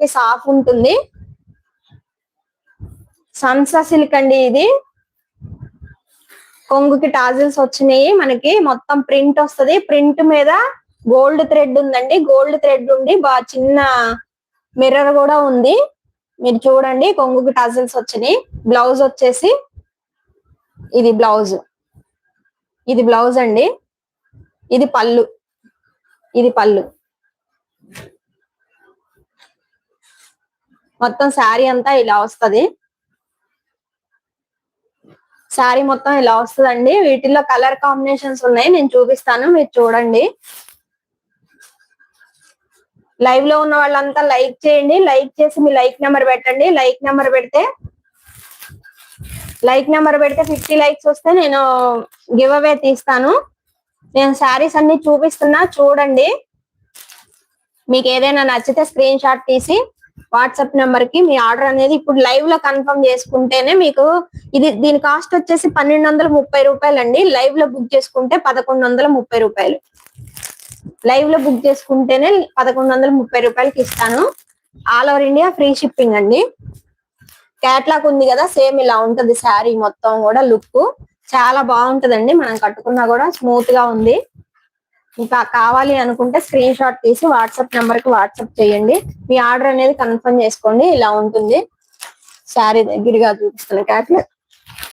కొంగుకి సాఫ్ ఉంటుంది. Sansa silk అండి ఇది. కొంగుకి టాజిల్స్ వచ్చినాయి. మనకి మొత్తం ప్రింట్ వస్తుంది. ప్రింట్ మీద గోల్డ్ థ్రెడ్ ఉందండి. గోల్డ్ థ్రెడ్ ఉండి బాగా చిన్న మిర్రర్ కూడా ఉంది. మీరు చూడండి, కొంగుకి టాజిల్స్ వచ్చినాయి. బ్లౌజ్ వచ్చేసి ఇది బ్లౌజ్. ఇది బ్లౌజ్ అండి. ఇది పళ్ళు. ఇది పళ్ళు. మొత్తం శారీ అంతా ఇలా వస్తుంది. శారీ మొత్తం ఇలా వస్తుందండి. వీటిల్లో కలర్ కాంబినేషన్స్ ఉన్నాయి, నేను చూపిస్తాను, మీరు చూడండి. లైవ్ లో ఉన్న వాళ్ళంతా లైక్ చేయండి. లైక్ చేసి మీ లైక్ నెంబర్ పెట్టండి. లైక్ నెంబర్ పెడితే 50 లైక్స్ వస్తే నేను గివ్ అవే తీస్తాను. నేను శారీస్ అన్ని చూపిస్తున్నా, చూడండి. మీకు ఏదైనా నచ్చితే స్క్రీన్ షాట్ తీసి వాట్సాప్ నెంబర్ కి మీ ఆర్డర్ అనేది ఇప్పుడు లైవ్ లో కన్ఫర్మ్ చేసుకుంటేనే మీకు దీని కాస్ట్ వచ్చేసి 1230 రూపాయలు అండి. లైవ్ లో బుక్ చేసుకుంటే 1130 రూపాయలు. లైవ్ లో బుక్ చేసుకుంటేనే 1130 రూపాయలకి ఇస్తాను. All over India free shipping అండి. క్యాట్లాగ్ ఉంది కదా, సేమ్ ఇలా ఉంటది శారీ మొత్తం కూడా. లుక్ చాలా బాగుంటదండి. మనం కట్టుకున్నా కూడా స్మూత్ గా ఉంది. ఇంకా కావాలి అనుకుంటే స్క్రీన్ షాట్ తీసి వాట్సాప్ నెంబర్ కి వాట్సాప్ చేయండి. మీ ఆర్డర్ అనేది కన్ఫర్మ్ చేసుకోండి. ఇలా ఉంటుంది శారీ. దగ్గరగా చూపిస్తున్న క్యాట్లాగ్.